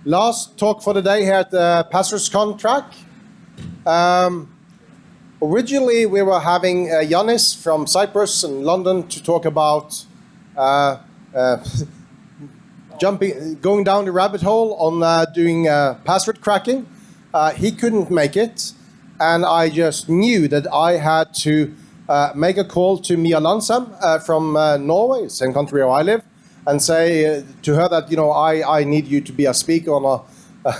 last talk for the day here at the PasswordsCon track. Originally, we were having Yannis from Cyprus and London to talk about going down the rabbit hole on doing password cracking. He couldn't make it, and I just knew that I had to make a call to Mia Landsem from Norway, same country where I live, and say to her that, I need you to be a speaker on a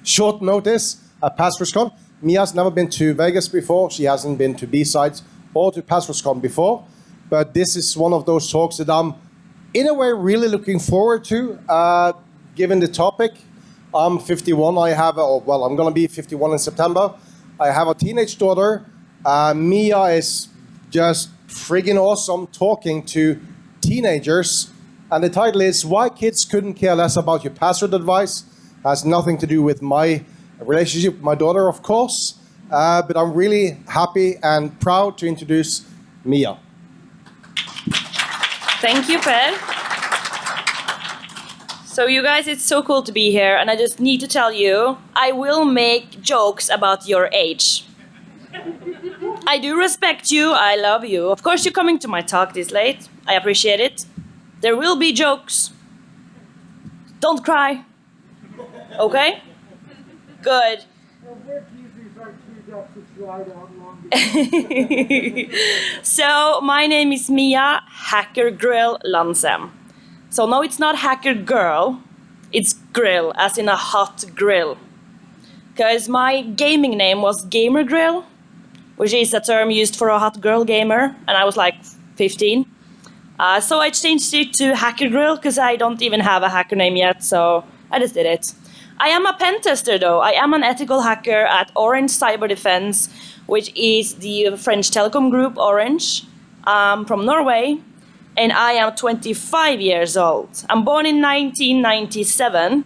short notice at PasswordsCon. Mia's never been to Vegas before. She hasn't been to BSides or to PasswordsCon before. But this is one of those talks that I'm, in a way, really looking forward to, given the topic. I'm 51. I'm going to be 51 in September. I have a teenage daughter. Mia is just friggin' awesome talking to teenagers. And the title is Why Kids Couldn't Care Less About Your Password Advice. Has nothing to do with my relationship with my daughter, of course. But I'm really happy and proud to introduce Mia. Thank you, Per. So you guys, it's so cool to be here, and I just need to tell you, I will make jokes about your age. I do respect you, I love you. Of course, you're coming to my talk this late. I appreciate it. There will be jokes. Don't cry. Okay? Good. So, my name is Mia Hacker Grill Landsem. So, no, it's not Hacker Girl. It's grill, as in a hot grill. Because my gaming name was Gamer Grill, which is a term used for a hot girl gamer, and I was like 15. So I changed it to Hacker Grill because I don't even have a hacker name yet, so I just did it. I am a pen tester though. I am an ethical hacker at Orange Cyber Defense, which is the French telecom group Orange, from Norway, and I am 25 years old. I'm born in 1997,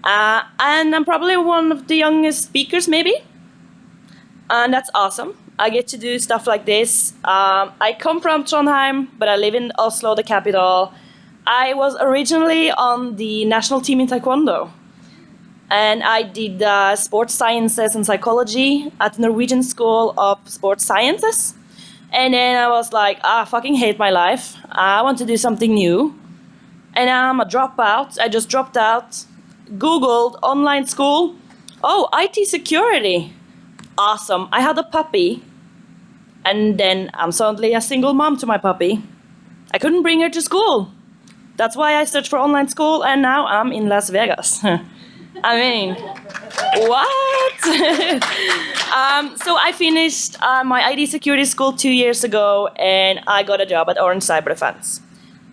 and I'm probably one of the youngest speakers maybe, and that's awesome. I get to do stuff like this. I come from Trondheim, but I live in Oslo, the capital. I was originally on the national team in Taekwondo. And I did sports sciences and psychology at the Norwegian School of Sports Sciences. And then I was like, I fucking hate my life. I want to do something new. And I'm a dropout. I just dropped out, Googled online school. Oh, IT security. Awesome. I had a puppy. And then I'm suddenly a single mom to my puppy. I couldn't bring her to school. That's why I searched for online school, and now I'm in Las Vegas. I mean, what? So I finished my ID security school 2 years ago, and I got a job at Orange Cyber Defense.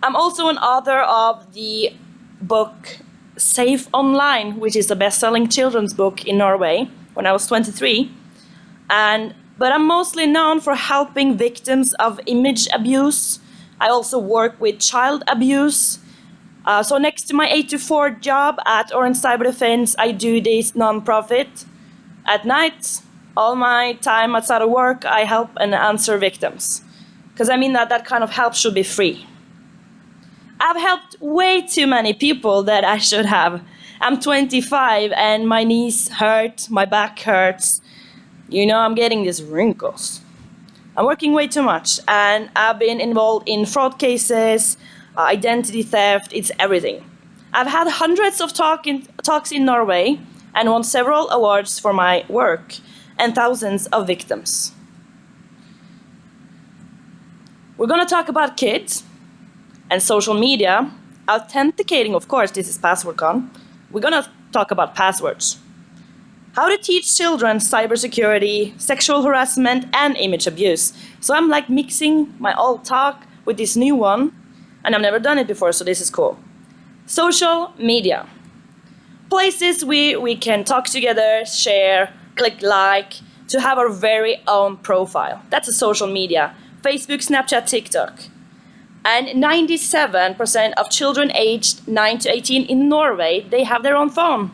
I'm also an author of the book Safe Online, which is the best-selling children's book in Norway when I was 23. But I'm mostly known for helping victims of image abuse. I also work with child abuse. So next to my 8 to 4 job at Orange Cyber Defense, I do this non-profit. At night, all my time outside of work, I help and answer victims. Because I mean that kind of help should be free. I've helped way too many people that I should have. I'm 25 and my knees hurt, my back hurts. I'm getting these wrinkles. I'm working way too much, and I've been involved in fraud cases, identity theft, it's everything. I've had hundreds of talks in Norway and won several awards for my work and thousands of victims. We're going to talk about kids and social media, authenticating, of course, this is PasswordsCon. We're going to talk about passwords. How to teach children cybersecurity, sexual harassment, and image abuse. So I'm like mixing my old talk with this new one, and I've never done it before, so this is cool. Social media. Places we can talk together, share, click like, to have our very own profile. That's a social media. Facebook, Snapchat, TikTok. And 97% of children aged 9 to 18 in Norway, they have their own phone.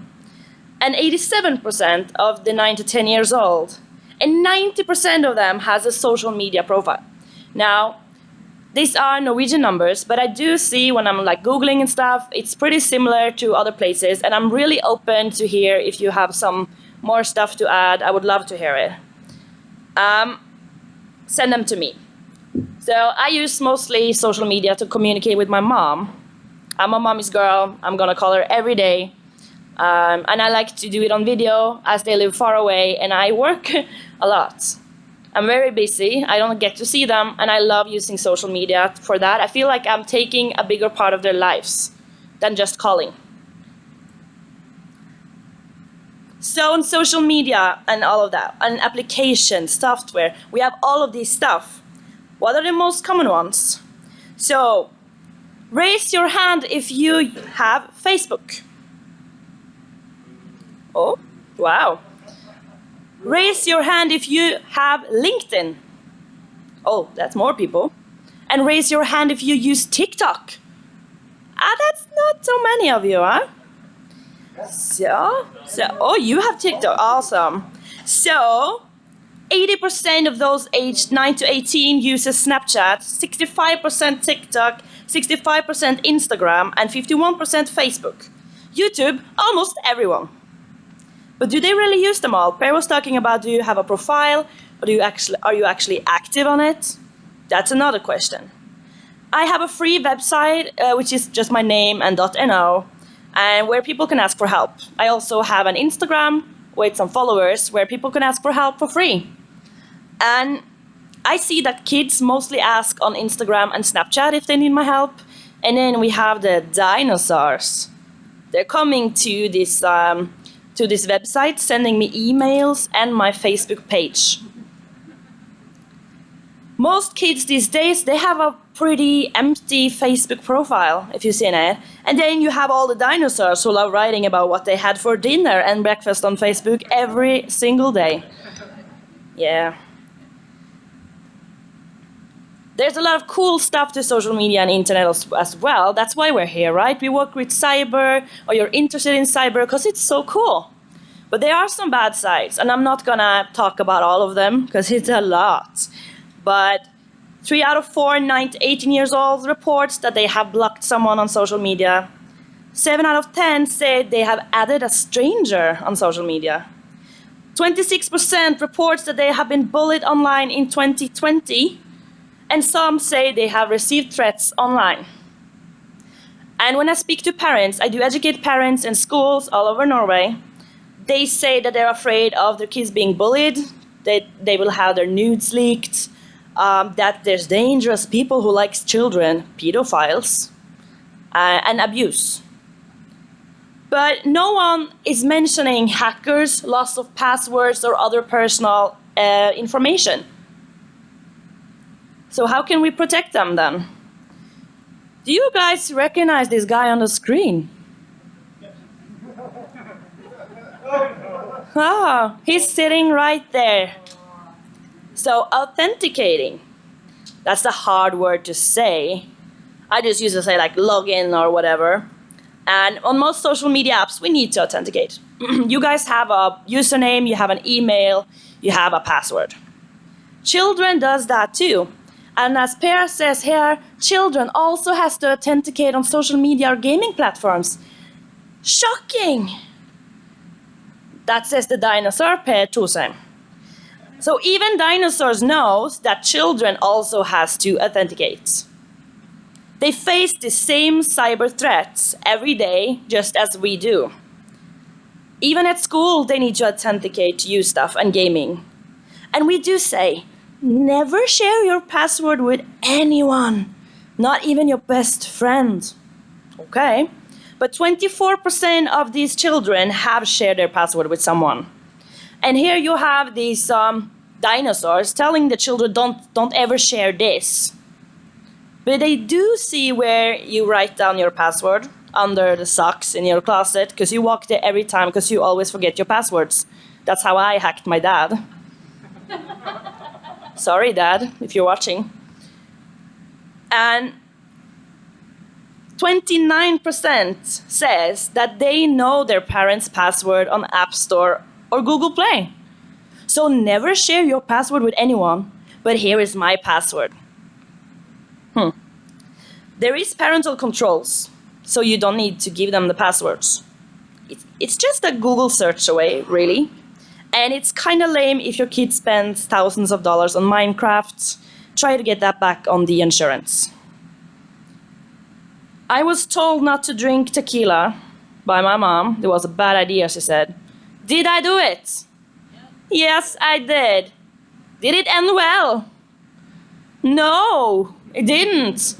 And 87% of the 9 to 10 years old. And 90% of them has a social media profile. Now, These are Norwegian numbers, but I do see when I'm like Googling and stuff, it's pretty similar to other places, and I'm really open to hear if you have some more stuff to add. I would love to hear it. Send them to me. So I use mostly social media to communicate with my mom. I'm a mommy's girl. I'm gonna call her every day. And I like to do it on video as they live far away, and I work a lot. I'm very busy. I don't get to see them, and I love using social media for that. I feel like I'm taking a bigger part of their lives than just calling. So on social media and all of that, and applications, software, we have all of these stuff. What are the most common ones? So raise your hand if you have Facebook. Oh, wow. Raise your hand if you have LinkedIn. Oh, that's more people. And raise your hand if you use TikTok. That's not so many of you, huh? So, oh, you have TikTok, awesome. So, 80% of those aged 9 to 18 uses Snapchat, 65% TikTok, 65% Instagram, and 51% Facebook. YouTube, almost everyone. But do they really use them all? Per was talking about, do you have a profile, or are you actually active on it? That's another question. I have a free website, which is just my name and .no, and where people can ask for help. I also have an Instagram with some followers where people can ask for help for free. And I see that kids mostly ask on Instagram and Snapchat if they need my help. And then we have the dinosaurs. They're coming to this website, sending me emails and my Facebook page. Most kids these days, they have a pretty empty Facebook profile, if you've seen it. And then you have all the dinosaurs who love writing about what they had for dinner and breakfast on Facebook every single day. Yeah. There's a lot of cool stuff to social media and internet as well. That's why we're here, right? We work with cyber, or you're interested in cyber, because it's so cool. But there are some bad sides, and I'm not gonna talk about all of them, because it's a lot. But 3 out of 4 9 to 18 years old reports that they have blocked someone on social media. 7 out of 10 say they have added a stranger on social media. 26% reports that they have been bullied online in 2020. And some say they have received threats online. And when I speak to parents, I do educate parents in schools all over Norway. They say that they're afraid of their kids being bullied, that they will have their nudes leaked, that there's dangerous people who like children, pedophiles, and abuse. But no one is mentioning hackers, loss of passwords, or other personal information. So how can we protect them then? Do you guys recognize this guy on the screen? Ah, he's sitting right there. So authenticating, that's the hard word to say. I just used to say like login or whatever. And on most social media apps, we need to authenticate. You guys have a username, you have an email, you have a password. Children does that too. And as Per says here, children also has to authenticate on social media or gaming platforms. Shocking! That says the dinosaur Per Tosheim. So even dinosaurs knows that children also has to authenticate. They face the same cyber threats every day, just as we do. Even at school, they need to authenticate to use stuff and gaming. And we do say, never share your password with anyone, not even your best friend. Okay? But 24% of these children have shared their password with someone. And here you have these dinosaurs telling the children, don't ever share this. But they do see where you write down your password under the socks in your closet, because you walk there every time because you always forget your passwords. That's how I hacked my dad. Sorry, Dad, if you're watching. And 29% says that they know their parents' password on App Store or Google Play. So never share your password with anyone, but here is my password. There is parental controls, so you don't need to give them the passwords. It's just a Google search away, really. And it's kind of lame if your kid spends thousands of dollars on Minecraft. Try to get that back on the insurance. I was told not to drink tequila by my mom. It was a bad idea, she said. Did I do it? Yes, I did. Did it end well? No, it didn't.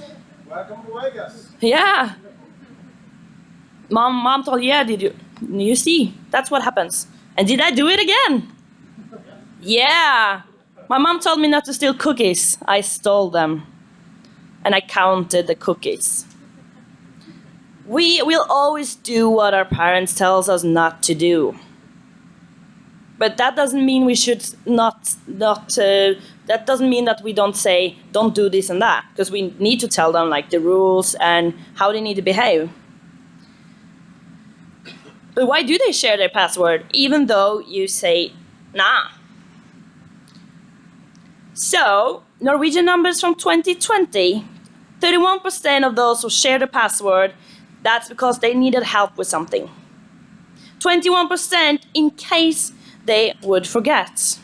Welcome to Vegas. Yeah. Mom told, yeah, did you? You see, that's what happens. And did I do it again? Yeah. My mom told me not to steal cookies. I stole them. And I counted the cookies. We will always do what our parents tell us not to do. But that doesn't mean we should that doesn't mean that we don't say, don't do this and that. Because we need to tell them like the rules and how they need to behave. But why do they share their password, even though you say, nah? So, Norwegian numbers from 2020, 31% of those who share the password, that's because they needed help with something. 21% in case they would forget.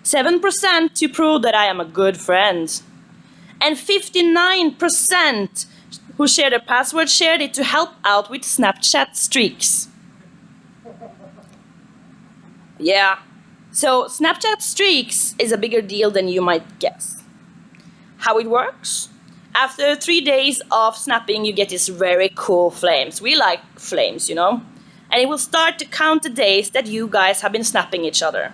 7% to prove that I am a good friend. And 59% who shared their password shared it to help out with Snapchat streaks. Yeah, so Snapchat streaks is a bigger deal than you might guess. How it works? After 3 days of snapping, you get these very cool flames. We like flames, you know? And it will start to count the days that you guys have been snapping each other.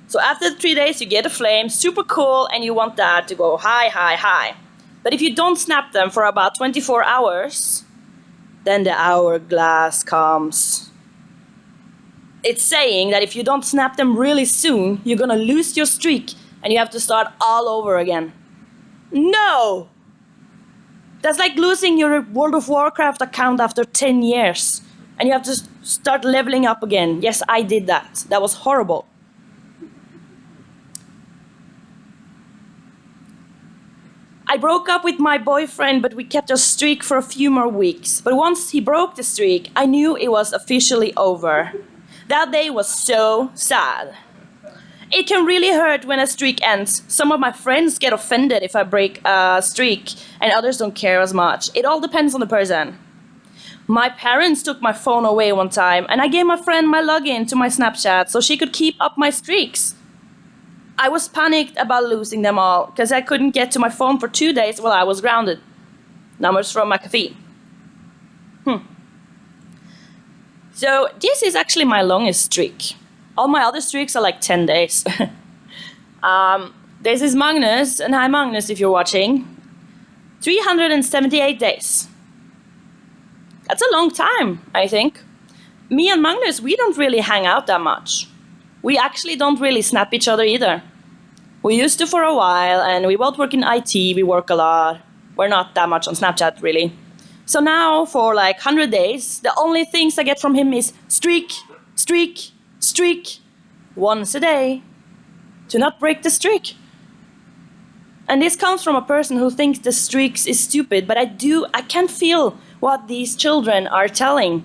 So after 3 days, you get a flame, super cool, and you want that to go high, high, high. But if you don't snap them for about 24 hours, then the hourglass comes. It's saying that if you don't snap them really soon, you're gonna lose your streak and you have to start all over again. No! That's like losing your World of Warcraft account after 10 years. And you have to start leveling up again. Yes, I did that. That was horrible. I broke up with my boyfriend, but we kept a streak for a few more weeks. But once he broke the streak, I knew it was officially over. That day was so sad. It can really hurt when a streak ends. Some of my friends get offended if I break a streak, and others don't care as much. It all depends on the person. My parents took my phone away one time, and I gave my friend my login to my Snapchat so she could keep up my streaks. I was panicked about losing them all, because I couldn't get to my phone for 2 days while I was grounded. Numbers from McAfee. So this is actually my longest streak. All my other streaks are like 10 days. This is Magnus, and hi Magnus if you're watching. 378 days. That's a long time, I think. Me and Magnus, we don't really hang out that much. We actually don't really snap each other either. We used to for a while, and we both work in IT, we work a lot. We're not that much on Snapchat, really. So now, for like 100 days, the only things I get from him is streak, streak, streak, once a day. Do not break the streak. And this comes from a person who thinks the streaks is stupid, but I can feel what these children are telling.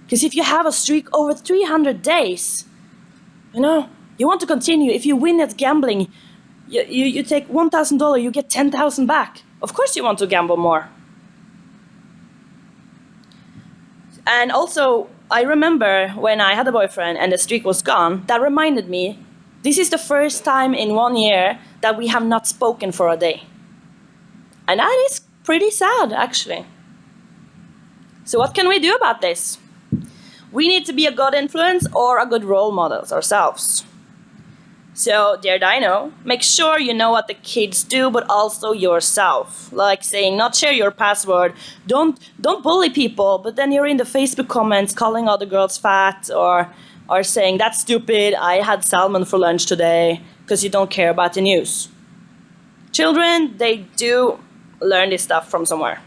Because if you have a streak over 300 days, you know, you want to continue. If you win at gambling, you take $1,000, you get 10,000 back. Of course you want to gamble more. And also, I remember when I had a boyfriend and the streak was gone, that reminded me, this is the first time in 1 year that we have not spoken for a day. And that is pretty sad, actually. So what can we do about this? We need to be a good influence or a good role models ourselves. So, dear Dino, make sure you know what the kids do, but also yourself. Like saying, not share your password, don't bully people, but then you're in the Facebook comments calling other girls fat, or saying, that's stupid, I had salmon for lunch today, because you don't care about the news. Children, they do learn this stuff from somewhere.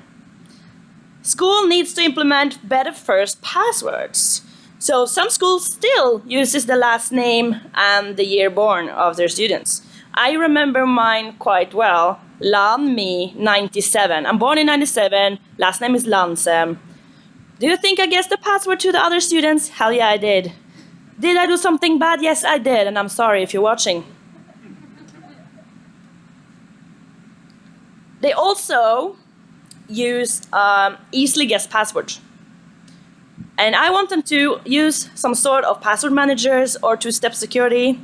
School needs to implement better first passwords. So some schools still uses the last name and the year born of their students. I remember mine quite well. LanMe97. I'm born in 97. Last name is Landsem. Do you think I guessed the password to the other students? Hell yeah, I did. Did I do something bad? Yes, I did, and I'm sorry if you're watching. They also use easily guessed passwords. And I want them to use some sort of password managers or two-step security.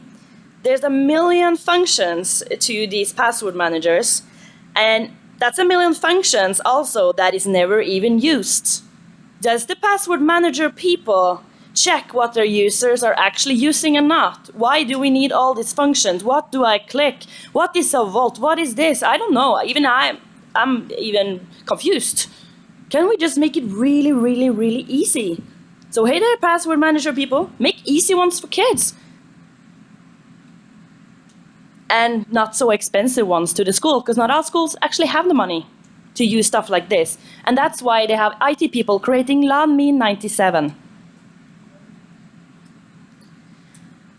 There's a million functions to these password managers, and that's a million functions also that is never even used. Does the password manager people check what their users are actually using and not? Why do we need all these functions? What do I click? What is a vault? What is this? I don't know. Even I'm even confused. Can we just make it really, really, really easy? So hey there, password manager people, make easy ones for kids. And not so expensive ones to the school, because not all schools actually have the money to use stuff like this. And that's why they have IT people creating LanMe97.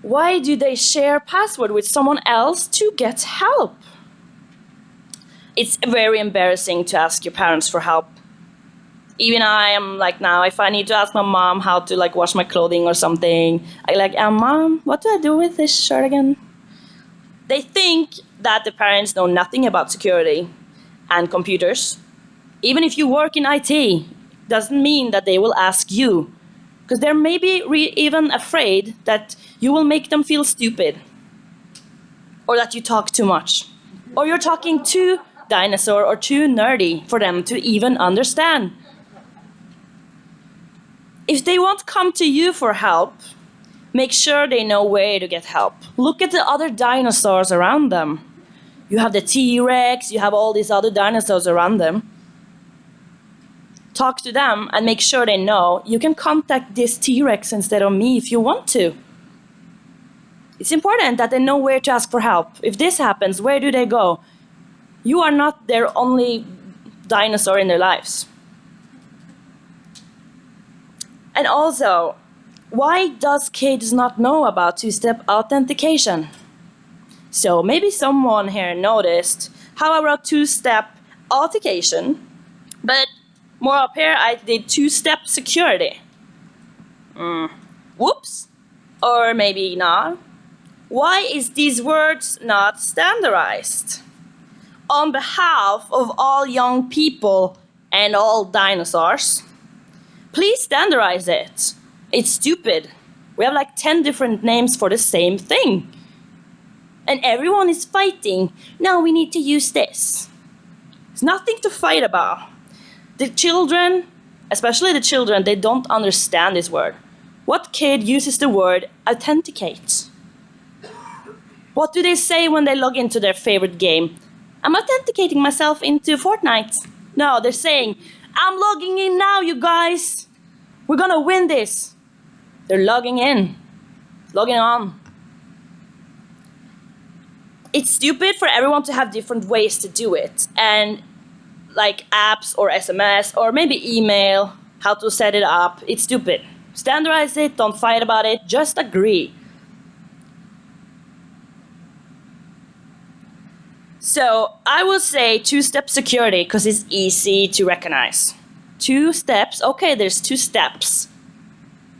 Why do they share password with someone else to get help? It's very embarrassing to ask your parents for help. Even I am like now, if I need to ask my mom how to like wash my clothing or something, I like, Mom, what do I do with this shirt again? They think that the parents know nothing about security and computers. Even if you work in IT, doesn't mean that they will ask you. Because they're maybe even afraid that you will make them feel stupid. Or that you talk too much. Or you're talking too dinosaur or too nerdy for them to even understand. If they won't come to you for help, make sure they know where to get help. Look at the other dinosaurs around them. You have the T-Rex, you have all these other dinosaurs around them. Talk to them and make sure they know you can contact this T-Rex instead of me if you want to. It's important that they know where to ask for help. If this happens, where do they go? You are not their only dinosaur in their lives. And also, why does kids not know about two-step authentication? So maybe someone here noticed how I wrote two-step authentication, but more up here I did two-step security. Whoops, or maybe not. Why is these words not standardized? On behalf of all young people and all dinosaurs, please standardize it. It's stupid. We have like 10 different names for the same thing. And everyone is fighting. No, we need to use this. There's nothing to fight about. The children, especially the children, they don't understand this word. What kid uses the word authenticate? What do they say when they log into their favorite game? I'm authenticating myself into Fortnite. No, they're saying, I'm logging in now, you guys. We're gonna win this. They're logging in, logging on. It's stupid for everyone to have different ways to do it. And like apps or SMS or maybe email, how to set it up, it's stupid. Standardize it, don't fight about it, just agree. So I will say two-step security because it's easy to recognize. 2 steps, okay, there's 2 steps.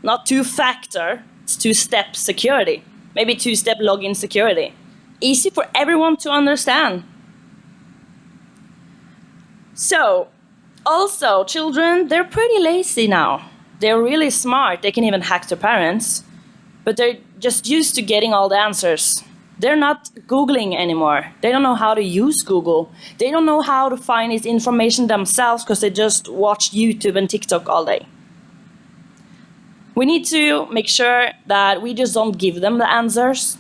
Not 2-factor, it's 2-step security. Maybe 2-step login security. Easy for everyone to understand. So, also, children, they're pretty lazy now. They're really smart, they can even hack their parents. But they're just used to getting all the answers. They're not Googling anymore. They don't know how to use Google. They don't know how to find this information themselves because they just watch YouTube and TikTok all day. We need to make sure that we just don't give them the answers.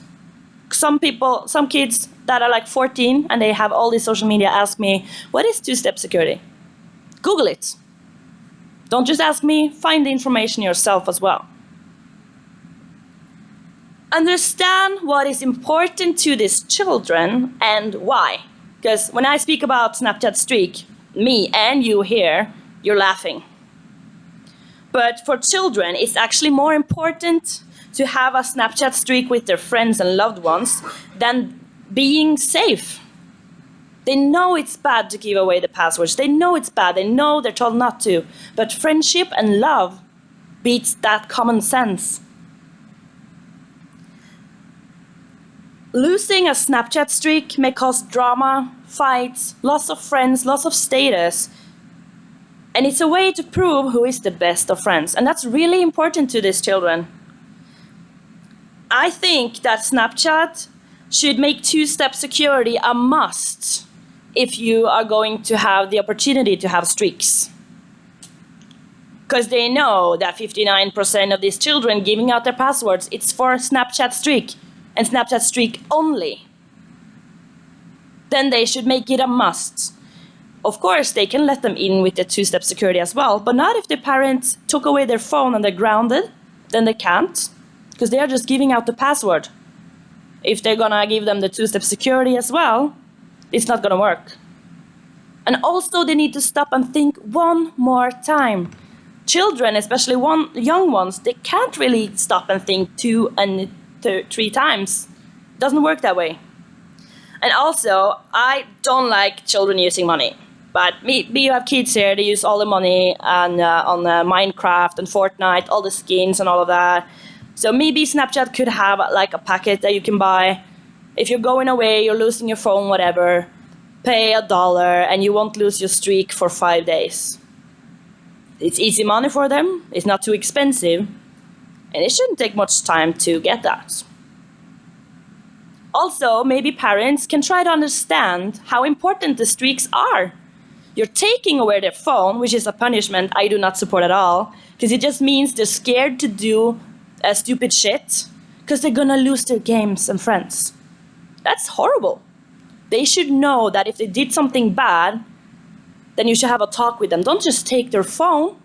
Some kids that are like 14 and they have all this social media ask me, what is two-step security? Google it. Don't just ask me, find the information yourself as well. Understand what is important to these children and why. Because when I speak about Snapchat streak, me and you here, you're laughing. But for children, it's actually more important to have a Snapchat streak with their friends and loved ones than being safe. They know it's bad to give away the passwords. They know it's bad. They know they're told not to. But friendship and love beats that common sense. Losing a Snapchat streak may cause drama, fights, loss of friends, loss of status. And it's a way to prove who is the best of friends. And that's really important to these children. I think that Snapchat should make two-step security a must if you are going to have the opportunity to have streaks. Because they know that 59% of these children giving out their passwords, it's for Snapchat streak and Snapchat streak only. Then they should make it a must. Of course, they can let them in with the two-step security as well, but not if the parents took away their phone and they're grounded, then they can't, because they are just giving out the password. If they're gonna give them the two-step security as well, it's not gonna work. And also they need to stop and think one more time. Children, especially young ones, they can't really stop and think 2 and 3 times. It doesn't work that way. And also, I don't like children using money. But you have kids here, they use all the money on Minecraft and Fortnite, all the skins and all of that. So maybe Snapchat could have like a packet that you can buy. If you're going away, you're losing your phone, whatever, pay $1 and you won't lose your streak for 5 days. It's easy money for them, it's not too expensive, and it shouldn't take much time to get that. Also, maybe parents can try to understand how important the streaks are. You're taking away their phone, which is a punishment I do not support at all, because it just means they're scared to do stupid shit, because they're gonna lose their games and friends. That's horrible. They should know that if they did something bad, then you should have a talk with them. Don't just take their phone.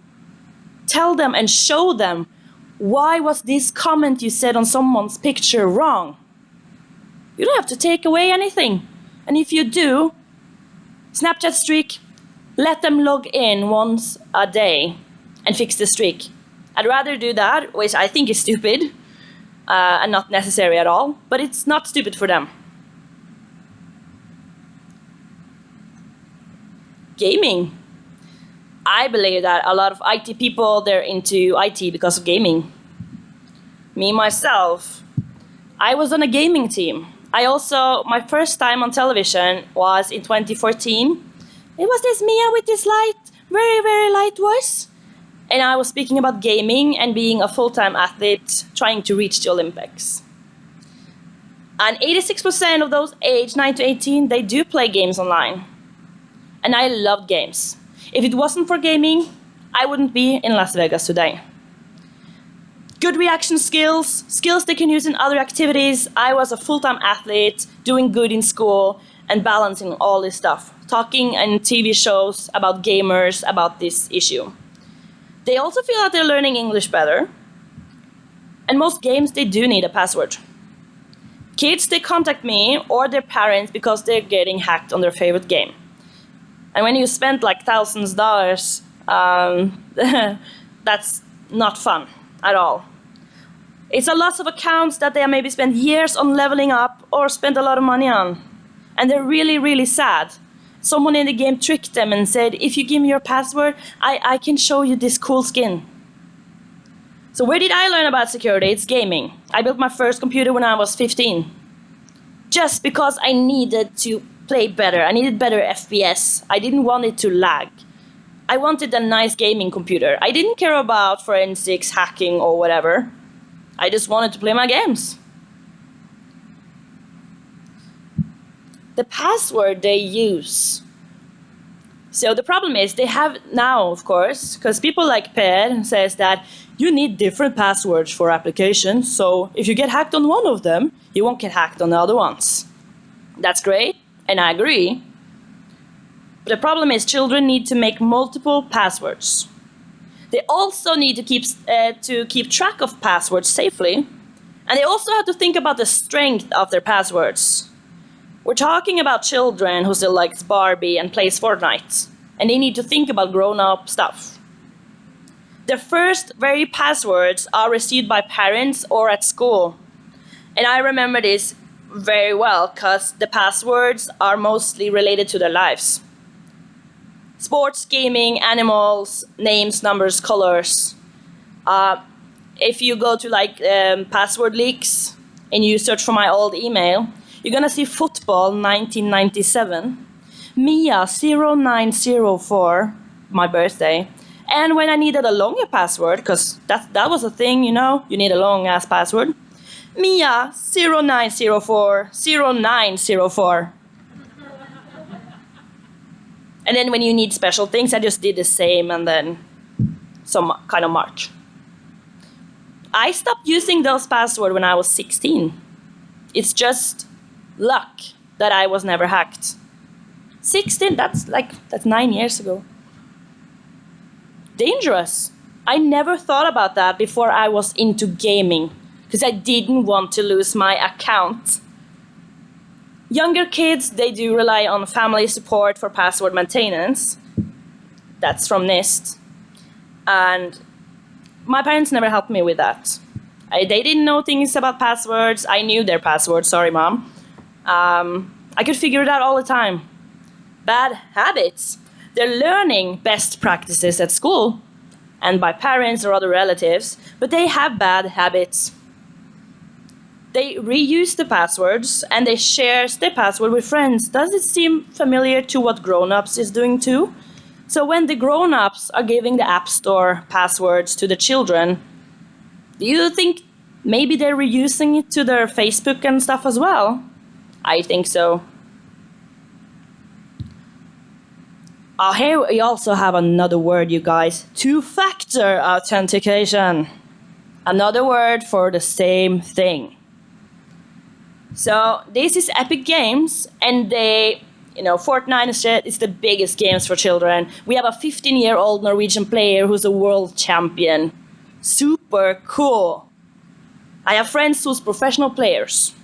Tell them and show them, why was this comment you said on someone's picture wrong? You don't have to take away anything. And if you do, Snapchat streak, let them log in once a day and fix the streak. I'd rather do that, which I think is stupid and not necessary at all, but it's not stupid for them. Gaming. I believe that a lot of IT people, they're into IT because of gaming. Me, myself, I was on a gaming team. My first time on television was in 2014. It was this Mia with this very, very light voice. And I was speaking about gaming and being a full-time athlete trying to reach the Olympics. And 86% of those aged 9 to 18, they do play games online. And I loved games. If it wasn't for gaming, I wouldn't be in Las Vegas today. Good reaction skills they can use in other activities. I was a full-time athlete, doing good in school, and balancing all this stuff. Talking in TV shows about gamers, about this issue. They also feel that they're learning English better. And most games, they do need a password. Kids, they contact me or their parents because they're getting hacked on their favorite game. And when you spend like thousands of dollars, that's not fun at all. It's a lot of accounts that they maybe spent years on leveling up or spent a lot of money on. And they're really, really sad. Someone in the game tricked them and said, if you give me your password, I can show you this cool skin. So where did I learn about security? It's gaming. I built my first computer when I was 15. Just because I needed to play better. I needed better FPS. I didn't want it to lag. I wanted a nice gaming computer. I didn't care about forensics, hacking, or whatever. I just wanted to play my games. The password they use. So the problem is they have now, of course, because people like Per says that you need different passwords for applications. So if you get hacked on one of them, you won't get hacked on the other ones. That's great, and I agree. But the problem is children need to make multiple passwords. They also need to keep track of passwords safely. And they also have to think about the strength of their passwords. We're talking about children who still likes Barbie and plays Fortnite. And they need to think about grown-up stuff. Their first very passwords are received by parents or at school. And I remember this very well because the passwords are mostly related to their lives. Sports, gaming, animals, names, numbers, colors. If you go to like password leaks and you search for my old email, you're gonna see football 1997, Mia 0904, my birthday. And when I needed a longer password, because that was a thing, you know, you need a long ass password, Mia 0904 0904. And then when you need special things, I just did the same and then some kind of march. I stopped using those passwords when I was 16. It's just luck that I was never hacked. 16, that's 9 years ago. Dangerous. I never thought about that before I was into gaming because I didn't want to lose my account. Younger kids, they do rely on family support for password maintenance. That's from NIST. And my parents never helped me with that. They didn't know things about passwords. I knew their passwords, sorry mom. I could figure it out all the time. Bad habits. They're learning best practices at school and by parents or other relatives, but they have bad habits. They reuse the passwords and they share the password with friends. Does it seem familiar to what grown-ups is doing too? So when the grown-ups are giving the App Store passwords to the children, do you think maybe they're reusing it to their Facebook and stuff as well? I think so. Here we also have another word, you guys. Two-factor authentication. Another word for the same thing. So this is Epic Games, and they, Fortnite is the biggest games for children. We have a 15-year-old Norwegian player who's a world champion. Super cool. I have friends who's professional players.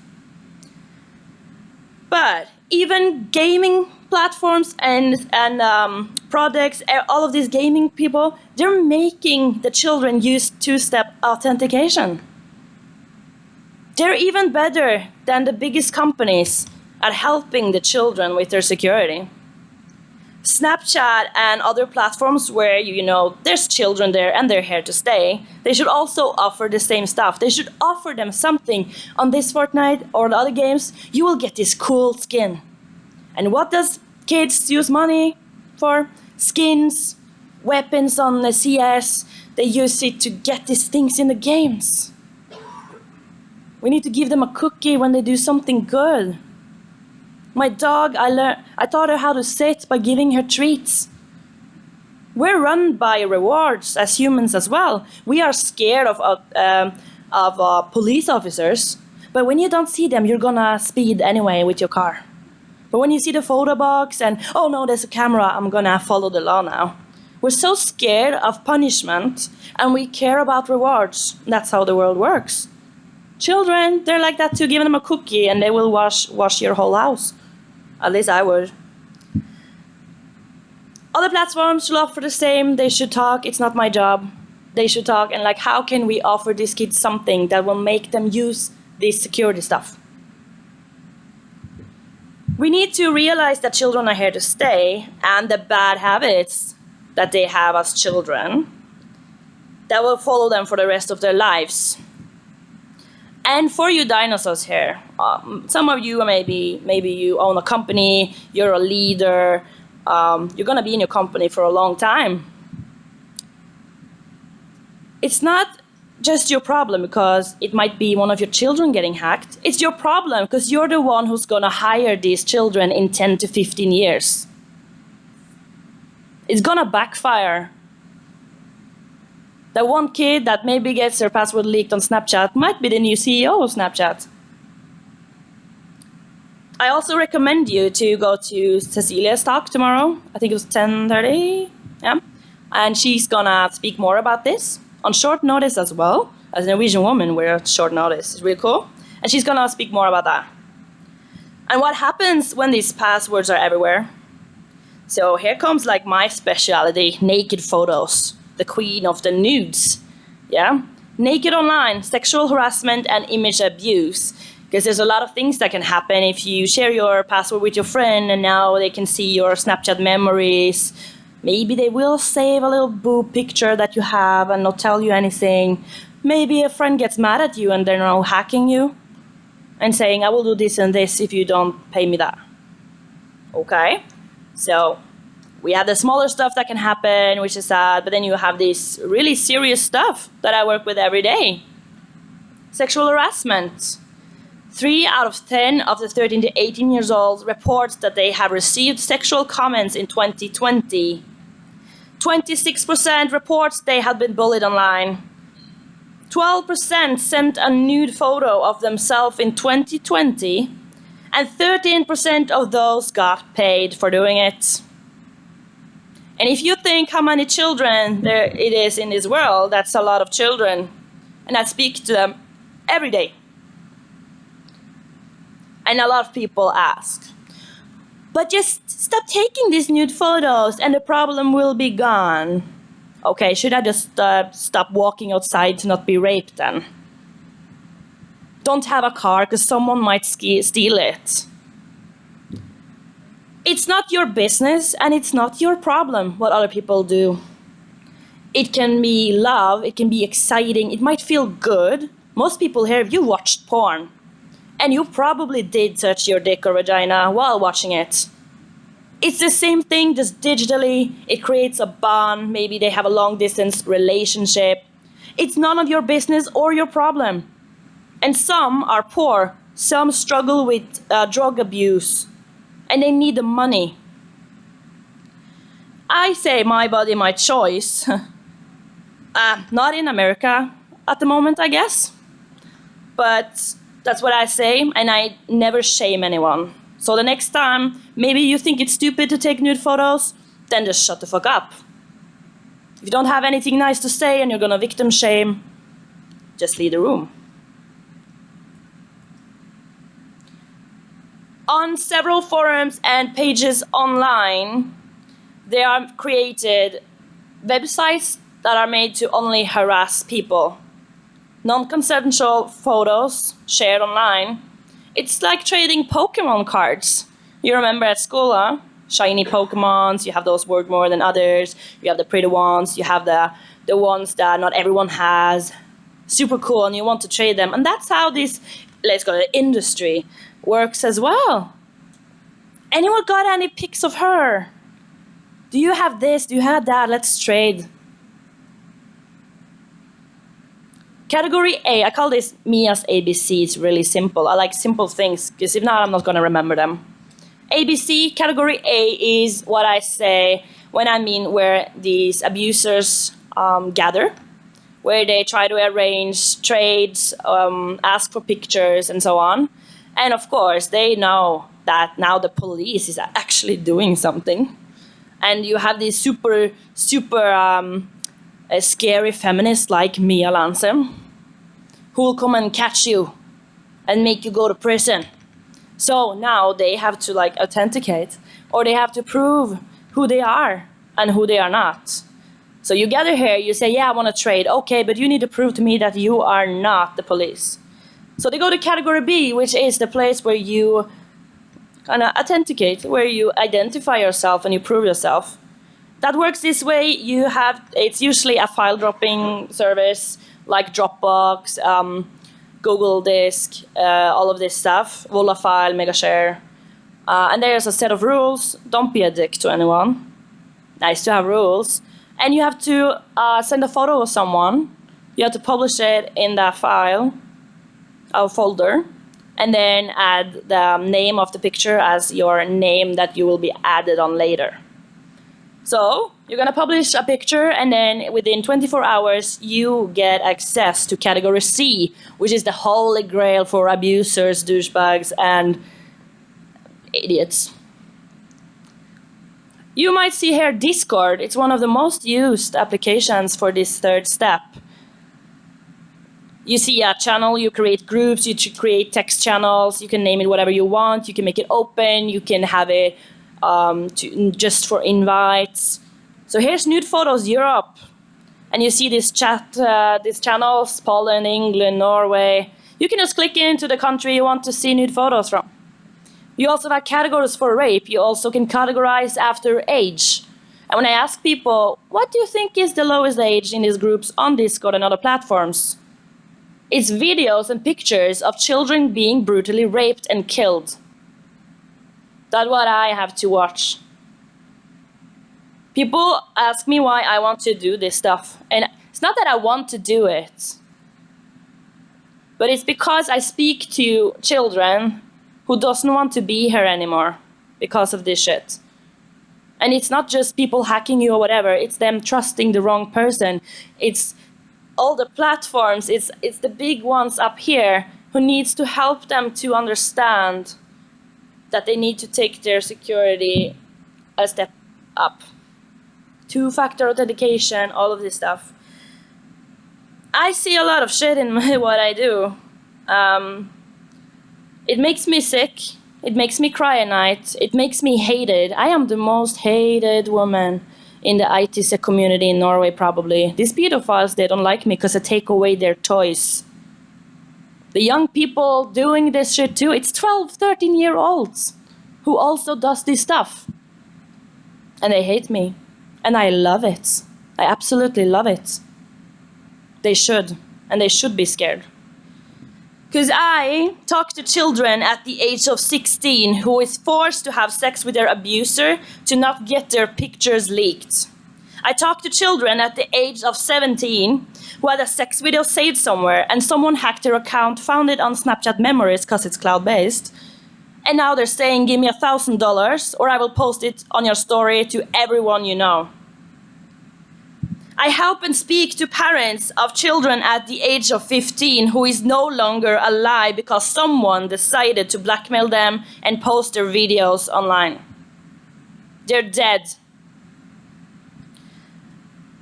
But even gaming platforms and products, all of these gaming people, they're making the children use two-step authentication. They're even better than the biggest companies at helping the children with their security. Snapchat and other platforms where, there's children there and they're here to stay, they should also offer the same stuff. They should offer them something. On this Fortnite or the other games, you will get this cool skin. And what does kids use money for? Skins, weapons on the CS. They use it to get these things in the games. We need to give them a cookie when they do something good. My dog, I taught her how to sit by giving her treats. We're run by rewards as humans as well. We are scared of police officers, but when you don't see them, you're gonna speed anyway with your car. But when you see the photo box and, oh no, there's a camera, I'm gonna follow the law now. We're so scared of punishment and we care about rewards. That's how the world works. Children, they're like that too. Give them a cookie and they will wash your whole house. At least I would. Other platforms should offer the same. They should talk. It's not my job. They should talk. And how can we offer these kids something that will make them use this security stuff? We need to realize that children are here to stay and the bad habits that they have as children that will follow them for the rest of their lives. And for you dinosaurs here, some of you maybe you own a company, you're a leader, you're gonna be in your company for a long time. It's not just your problem because it might be one of your children getting hacked. It's your problem because you're the one who's gonna hire these children in 10 to 15 years. It's gonna backfire. That one kid that maybe gets their password leaked on Snapchat might be the new CEO of Snapchat. I also recommend you to go to Cecilia's talk tomorrow. I think it was 10:30, yeah. And she's gonna speak more about this on short notice as well. As a Norwegian woman, we're at short notice. It's really cool. And she's gonna speak more about that. And what happens when these passwords are everywhere? So here comes my specialty, naked photos. The queen of the nudes, yeah? Naked online, sexual harassment and image abuse. Because there's a lot of things that can happen if you share your password with your friend and now they can see your Snapchat memories. Maybe they will save a little boob picture that you have and not tell you anything. Maybe a friend gets mad at you and they're now hacking you and saying, I will do this and this if you don't pay me that. Okay? So we have the smaller stuff that can happen, which is sad, but then you have this really serious stuff that I work with every day. Sexual harassment. 3 out of 10 of the 13 to 18 years old reports that they have received sexual comments in 2020. 26% reports they had been bullied online. 12% sent a nude photo of themselves in 2020, and 13% of those got paid for doing it. And if you think how many children there it is in this world, that's a lot of children. And I speak to them every day. And a lot of people ask, but just stop taking these nude photos and the problem will be gone. Okay, should I just stop walking outside to not be raped then? Don't have a car because someone might steal it. It's not your business and it's not your problem what other people do. It can be love, it can be exciting, it might feel good. Most people here, you watched porn. And you probably did touch your dick or vagina while watching it. It's the same thing, just digitally. It creates a bond. Maybe they have a long-distance relationship. It's none of your business or your problem. And some are poor. Some struggle with drug abuse. And they need the money. I say my body, my choice. Not in America at the moment, I guess. But that's what I say, and I never shame anyone. So the next time, maybe you think it's stupid to take nude photos, then just shut the fuck up. If you don't have anything nice to say and you're gonna victim shame, just leave the room. On several forums and pages online, there are created websites that are made to only harass people. Non-consensual photos shared online. It's like trading Pokemon cards. You remember at school, huh? Shiny Pokemons, you have those worth more than others. You have the pretty ones, you have the ones that not everyone has. Super cool, and you want to trade them. And that's how this, let's call it industry, works as well. Anyone got any pics of her? Do you have this? Do you have that? Let's trade. Category A, I call this Mia's ABC. It's really simple. I like simple things, because if not, I'm not going to remember them. ABC, category A is what I say when I mean where these abusers gather, where they try to arrange trades, ask for pictures, and so on. And of course, they know that now the police is actually doing something. And you have these super scary feminists like Mia Landsem, who will come and catch you and make you go to prison. So now they have to like authenticate, or they have to prove who they are and who they are not. So you gather here, you say, yeah, I want to trade. Okay, but you need to prove to me that you are not the police. So they go to category B, which is the place where you kind of authenticate, where you identify yourself and you prove yourself. That works this way. It's usually a file dropping service like Dropbox, Google Disk, all of this stuff, Volafile, Megashare. And there's a set of rules. Don't be a dick to anyone. Nice to have rules. And you have to send a photo of someone. You have to publish it in that file, a folder, and then add the name of the picture as your name that you will be added on later. So you're going to publish a picture, and then within 24 hours, you get access to category C, which is the holy grail for abusers, douchebags, and idiots. You might see here Discord. It's one of the most used applications for this third step. You see a channel, you create groups, you create text channels, you can name it whatever you want, you can make it open, you can have it just for invites. So here's Nude Photos Europe. and you see these channels, Poland, England, Norway, you can just click into the country you want to see nude photos from. You also have categories for rape. You also can categorize after age. And when I ask people, what do you think is the lowest age in these groups on Discord and other platforms? It's videos and pictures of children being brutally raped and killed. That's what I have to watch. People ask me why I want to do this stuff. And it's not that I want to do it, but it's because I speak to children who doesn't want to be here anymore because of this shit. And it's not just people hacking you or whatever, it's them trusting the wrong person. It's all the platforms, it's the big ones up here who needs to help them to understand that they need to take their security a step up. Two-factor authentication, all of this stuff. I see a lot of shit in what I do. It makes me sick. It makes me cry at night. It makes me hated. I am the most hated woman in the IT community in Norway, probably. These pedophiles, they don't like me because I take away their toys. The young people doing this shit too, it's 12, 13-year-olds who also does this stuff. And they hate me. And I love it. I absolutely love it. They should. And they should be scared. Because I talk to children at the age of 16 who is forced to have sex with their abuser to not get their pictures leaked. I talk to children at the age of 17 who had a sex video saved somewhere and someone hacked their account, found it on Snapchat memories because it's cloud-based. And now they're saying, give me $1,000 or I will post it on your story to everyone you know. I help and speak to parents of children at the age of 15 who is no longer alive because someone decided to blackmail them and post their videos online. They're dead.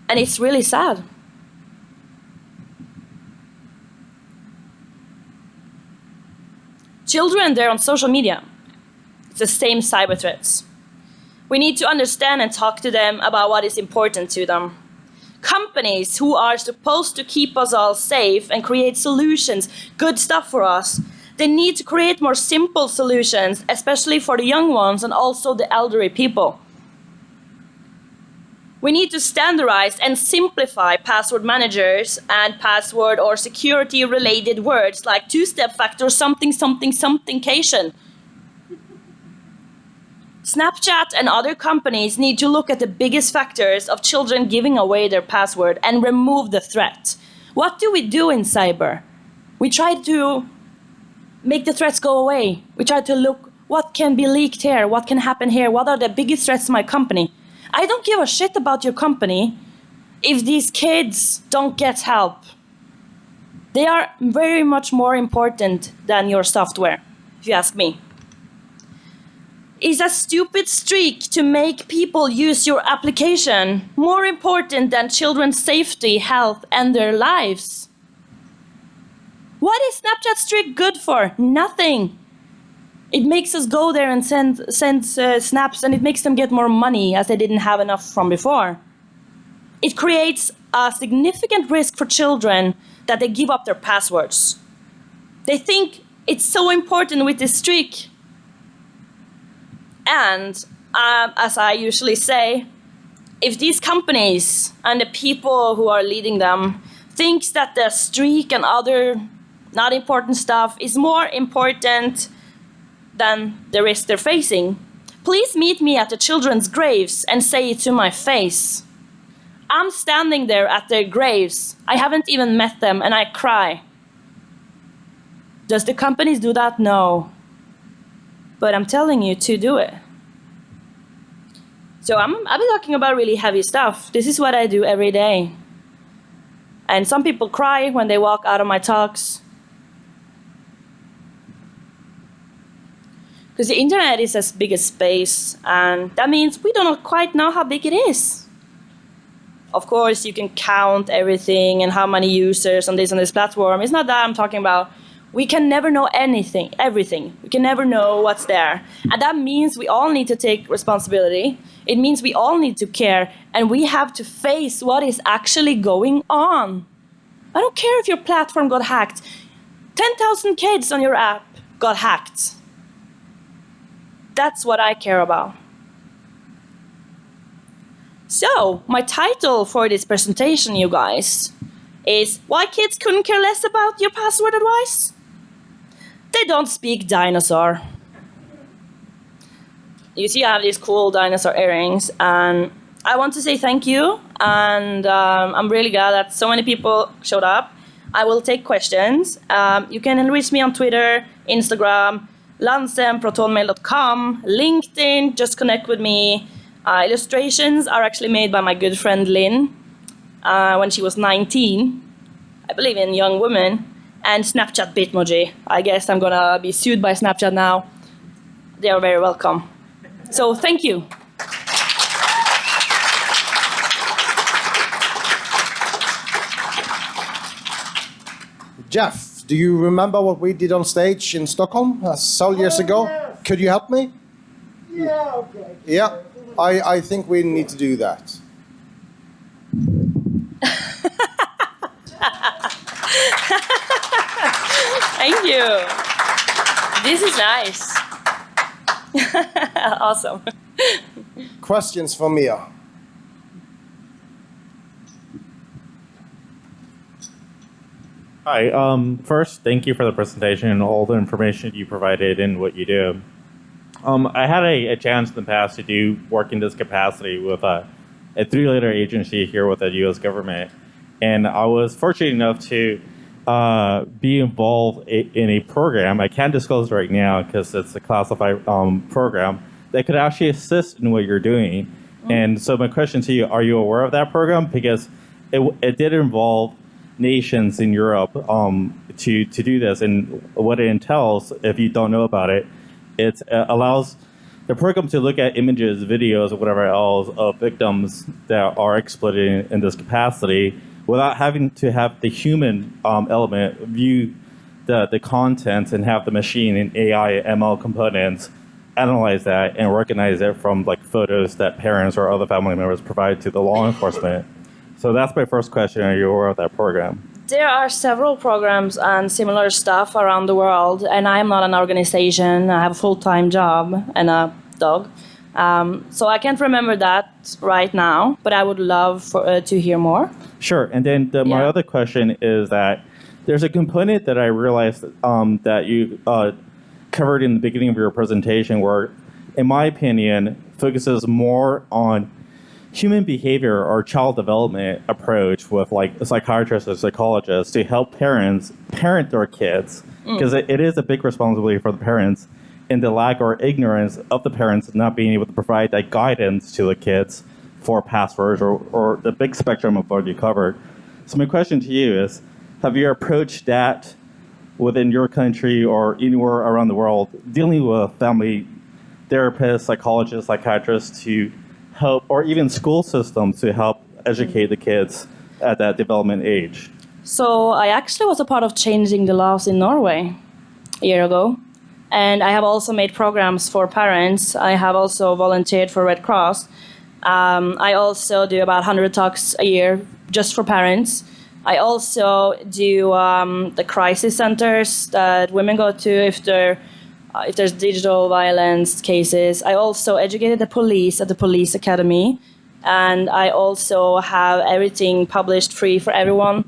And it's really sad. Children, they're on social media. It's the same cyber threats. We need to understand and talk to them about what is important to them. Companies who are supposed to keep us all safe and create solutions, good stuff for us, they need to create more simple solutions, especially for the young ones and also the elderly people. We need to standardize and simplify password managers and password or security related words like two-step factor something something somethingcation. Snapchat and other companies need to look at the biggest factors of children giving away their password and remove the threat. What do we do in cyber? We try to make the threats go away. We try to look what can be leaked here, what can happen here, what are the biggest threats to my company. I don't give a shit about your company if these kids don't get help. They are very much more important than your software, if you ask me. Is a stupid streak to make people use your application more important than children's safety, health, and their lives? What is Snapchat streak good for? Nothing. It makes us go there and send snaps, and it makes them get more money as they didn't have enough from before. It creates a significant risk for children that they give up their passwords. They think it's so important with this streak. And as I usually say, if these companies and the people who are leading them thinks that the streak and other not important stuff is more important than the risk they're facing, please meet me at the children's graves and say it to my face. I'm standing there at their graves. I haven't even met them and I cry. Does the companies do that? No. But I'm telling you to do it. So I've been talking about really heavy stuff. This is what I do every day. And some people cry when they walk out of my talks. Because the internet is as big as space, and that means we don't quite know how big it is. Of course, you can count everything and how many users on this platform. It's not that I'm talking about. we can never know everything. We can never know what's there. And that means we all need to take responsibility. It means we all need to care, and we have to face what is actually going on. I don't care if your platform got hacked. 10,000 kids on your app got hacked. That's what I care about. So, my title for this presentation, you guys, is Why Kids Couldn't Care Less About Your Password Advice? They don't speak dinosaur. You see, I have these cool dinosaur earrings, and I want to say thank you, and I'm really glad that so many people showed up. I will take questions. You can reach me on Twitter, Instagram, Landsem, protonmail.com, LinkedIn, just connect with me. Illustrations are actually made by my good friend Lynn when she was 19, I believe in young women, and Snapchat Bitmoji. I guess I'm gonna be sued by Snapchat now. They are very welcome. So thank you. Jeff, do you remember what we did on stage in Stockholm several years ago? Yes. Could you help me? Yeah, okay. Yeah, I think we need to do that. Thank you. This is nice. Awesome. Questions for Mia? Hi. First, thank you for the presentation and all the information you provided and what you do. I had a chance in the past to do work in this capacity with a 3-letter agency here with the U.S. government, and I was fortunate enough to be involved in a program. I can't disclose right now because it's a classified program that could actually assist in what you're doing. And so my question to you, are you aware of that program? Because it did involve nations in Europe to do this, and what it entails, if you don't know about it, it allows the program to look at images, videos, or whatever else of victims that are exploited in this capacity without having to have the human element view the content and have the machine and AI ML components analyze that and recognize it from like photos that parents or other family members provide to the law enforcement. So that's my first question. Are you aware of that program? There are several programs and similar stuff around the world, and I am not an organization. I have a full-time job and a dog. So I can't remember that right now, but I would love to hear more. Sure. And then my other question is that there's a component that I realized that you covered in the beginning of your presentation where, in my opinion, focuses more on human behavior or child development approach with like a psychiatrist or psychologist to help parents parent their kids, because it is a big responsibility for the parents in the lack or ignorance of the parents not being able to provide that guidance to the kids for passwords or the big spectrum of what you covered. So my question to you is, have you approached that within your country or anywhere around the world, dealing with family therapists, psychologists, psychiatrists to help, or even school systems to help educate the kids at that development age? So I actually was a part of changing the laws in Norway a year ago. And I have also made programs for parents. I have also volunteered for Red Cross. I also do about 100 talks a year just for parents. I also do the crisis centers that women go to if there's digital violence cases. I also educated the police at the police academy. And I also have everything published free for everyone.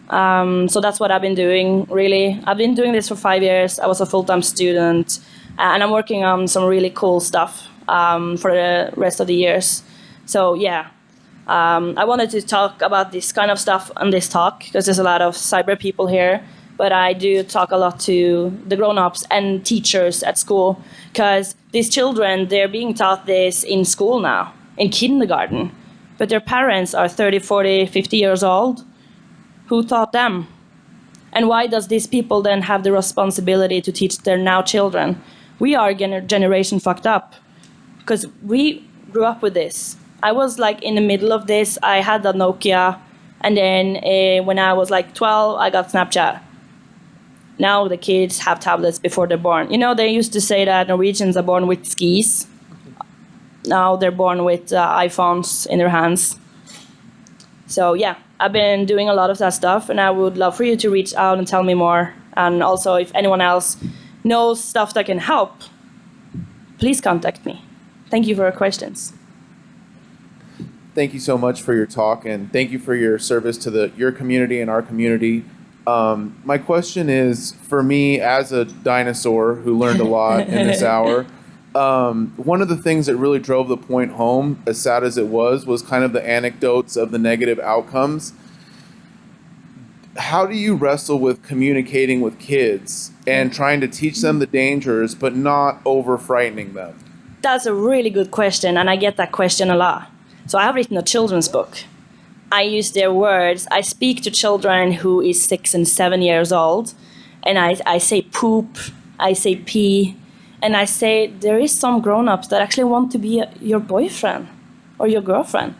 So that's what I've been doing, really. I've been doing this for 5 years. I was a full-time student. And I'm working on some really cool stuff for the rest of the years. So, yeah. I wanted to talk about this kind of stuff on this talk because there's a lot of cyber people here. But I do talk a lot to the grown-ups and teachers at school because these children, they're being taught this in school now, in kindergarten. But their parents are 30, 40, 50 years old. Who taught them? And why does these people then have the responsibility to teach their now children? We are generation fucked up because we grew up with this. I was like in the middle of this. I had a Nokia, and then when I was like 12, I got Snapchat. Now the kids have tablets before they're born. You know, they used to say that Norwegians are born with skis. Now they're born with iPhones in their hands. So yeah, I've been doing a lot of that stuff, and I would love for you to reach out and tell me more. And also, if anyone else knows stuff that can help, please contact me. Thank you for your questions. Thank you so much for your talk, and thank you for your service to your community and our community. My question is, for me as a dinosaur who learned a lot in this hour, one of the things that really drove the point home, as sad as it was kind of the anecdotes of the negative outcomes. How do you wrestle with communicating with kids and trying to teach them the dangers, but not over frightening them? That's a really good question, and I get that question a lot. So I have written a children's book. I use their words. I speak to children who is 6 and 7 years old, and I say poop, I say pee, and I say there is some grown-ups that actually want to be your boyfriend or your girlfriend.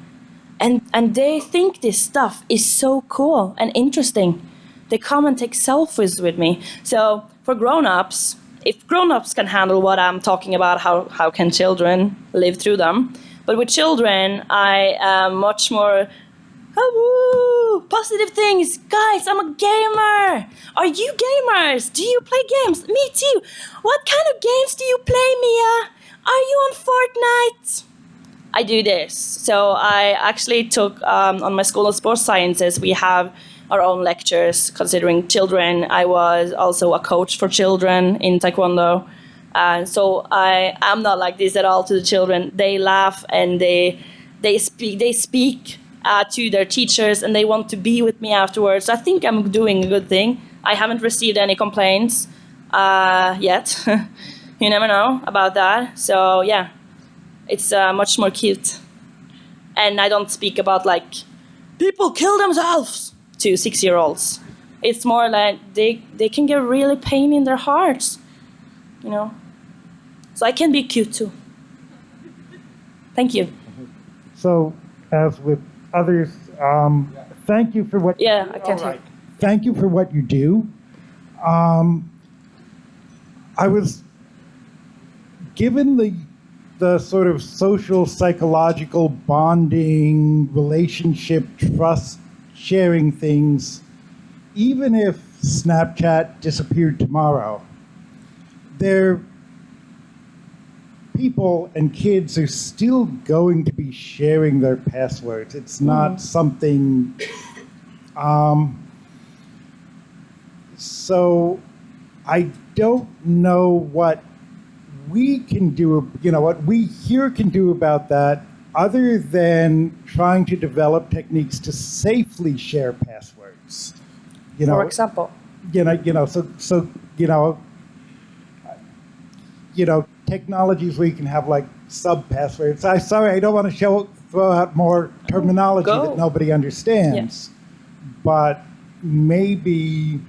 And they think this stuff is so cool and interesting. They come and take selfies with me. So for grown-ups, if grown-ups can handle what I'm talking about, how can children live through them? But with children, I am much more, positive things. Guys, I'm a gamer. Are you gamers? Do you play games? Me too. What kind of games do you play, Mia? Are you on Fortnite? I do this. So I actually took, on my School of Sports Sciences, we have our own lectures considering children. I was also a coach for children in Taekwondo. So I'm not like this at all to the children. They laugh and they speak to their teachers, and they want to be with me afterwards. I think I'm doing a good thing. I haven't received any complaints yet. You never know about that. So yeah, it's much more cute. And I don't speak about like people kill themselves to 6-year-olds. It's more like they can get really pain in their hearts, you know. So I can be cute too. Thank you. So, as with others, thank you for what. Yeah, I can't hear. Thank you for what you do. I was given the sort of social, psychological bonding, relationship, trust, sharing things. Even if Snapchat disappeared tomorrow, people and kids are still going to be sharing their passwords. It's not something. So I don't know what we can do, what we here can do about that, other than trying to develop techniques to safely share passwords. For example. Technologies where you can have like sub-passwords. Sorry, I don't want to throw out more terminology that nobody understands. Yeah. But maybe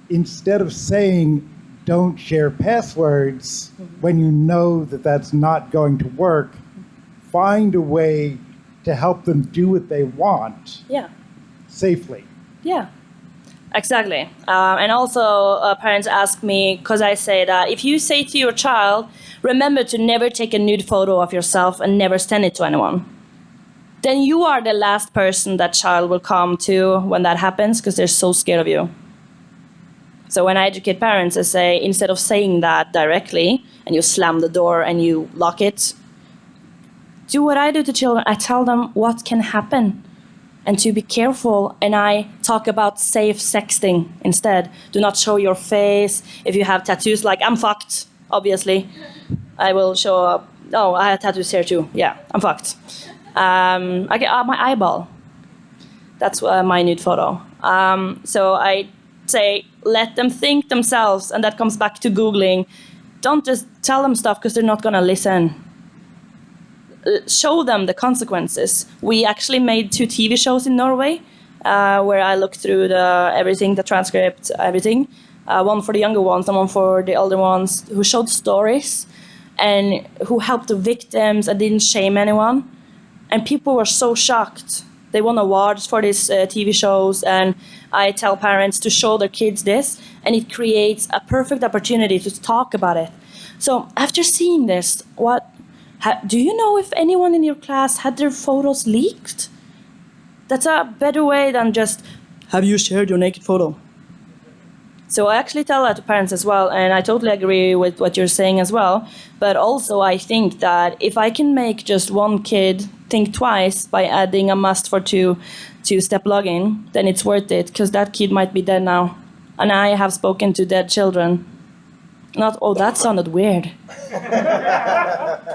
instead of saying don't share passwords when you know that that's not going to work, find a way to help them do what they want. Yeah. Safely. Yeah. Exactly. And also parents ask me, because I say that if you say to your child, remember to never take a nude photo of yourself and never send it to anyone, then you are the last person that child will come to when that happens, because they're so scared of you. So when I educate parents, I say, instead of saying that directly and you slam the door and you lock it, do what I do to children. I tell them what can happen and to be careful, and I talk about safe sexting instead. Do not show your face. If you have tattoos, like I'm fucked, obviously, I will show up. Oh, I have tattoos here too. Yeah, I'm fucked. I get my eyeball. That's my nude photo. So I say, let them think themselves, and that comes back to Googling. Don't just tell them stuff because they're not gonna listen. Show them the consequences. We actually made 2 TV shows in Norway where I looked through everything, the transcript, everything. One for the younger ones and one for the older ones, who showed stories and who helped the victims and didn't shame anyone. And people were so shocked They won awards for these TV shows, and I tell parents to show their kids this, and it creates a perfect opportunity to talk about it. So after seeing this, do you know if anyone in your class had their photos leaked? That's a better way than just, have you shared your naked photo? So I actually tell that to parents as well, and I totally agree with what you're saying as well. But also I think that if I can make just one kid think twice by adding a must for two-step login, then it's worth it, because that kid might be dead now. And I have spoken to dead children. That sounded weird.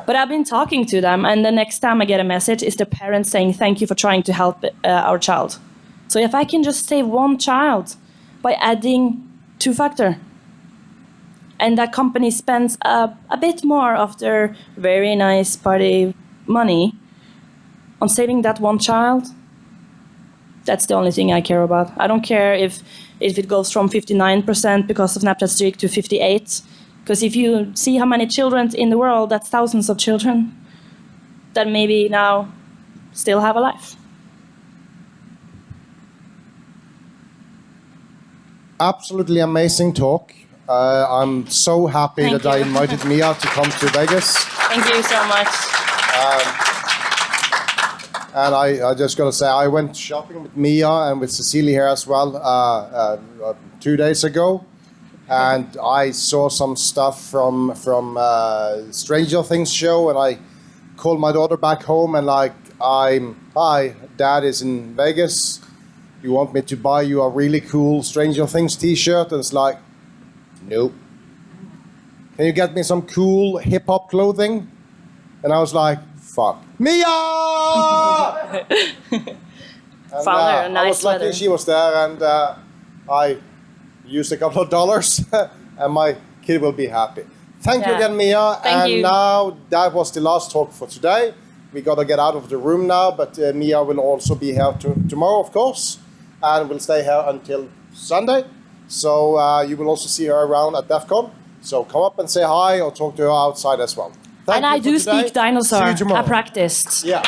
But I've been talking to them, and the next time I get a message is the parent saying, thank you for trying to help our child. So if I can just save one child by adding two-factor, and that company spends a bit more of their very nice party money on saving that one child, that's the only thing I care about. I don't care if it goes from 59% because of Snapchat streak to 58%, because if you see how many children in the world, that's thousands of children that maybe now still have a life. Absolutely amazing talk. I'm so happy Thank that I you. invited Mia to come to Vegas. Thank you so much. And I just got to say, I went shopping with Mia and with Cecilia here as well 2 days ago. And I saw some stuff from Stranger Things show, and I called my daughter back home and hi, Dad is in Vegas. You want me to buy you a really cool Stranger Things t-shirt? And it's like, nope. Can you get me some cool hip-hop clothing? And I was like, fuck. Mia! And, Found her a nice I was lucky sweater. she was there, and I used a couple of dollars, and my kid will be happy. Thank you Yeah. again, Mia. Thank you. Now, that was the last talk for today. We got to get out of the room now, but Mia will also be here tomorrow, of course, and will stay here until Sunday. So you will also see her around at DEF CON. So come up and say hi or talk to her outside as well. Thank And you I for do today. speak dinosaur. See you tomorrow. I practiced. Yeah.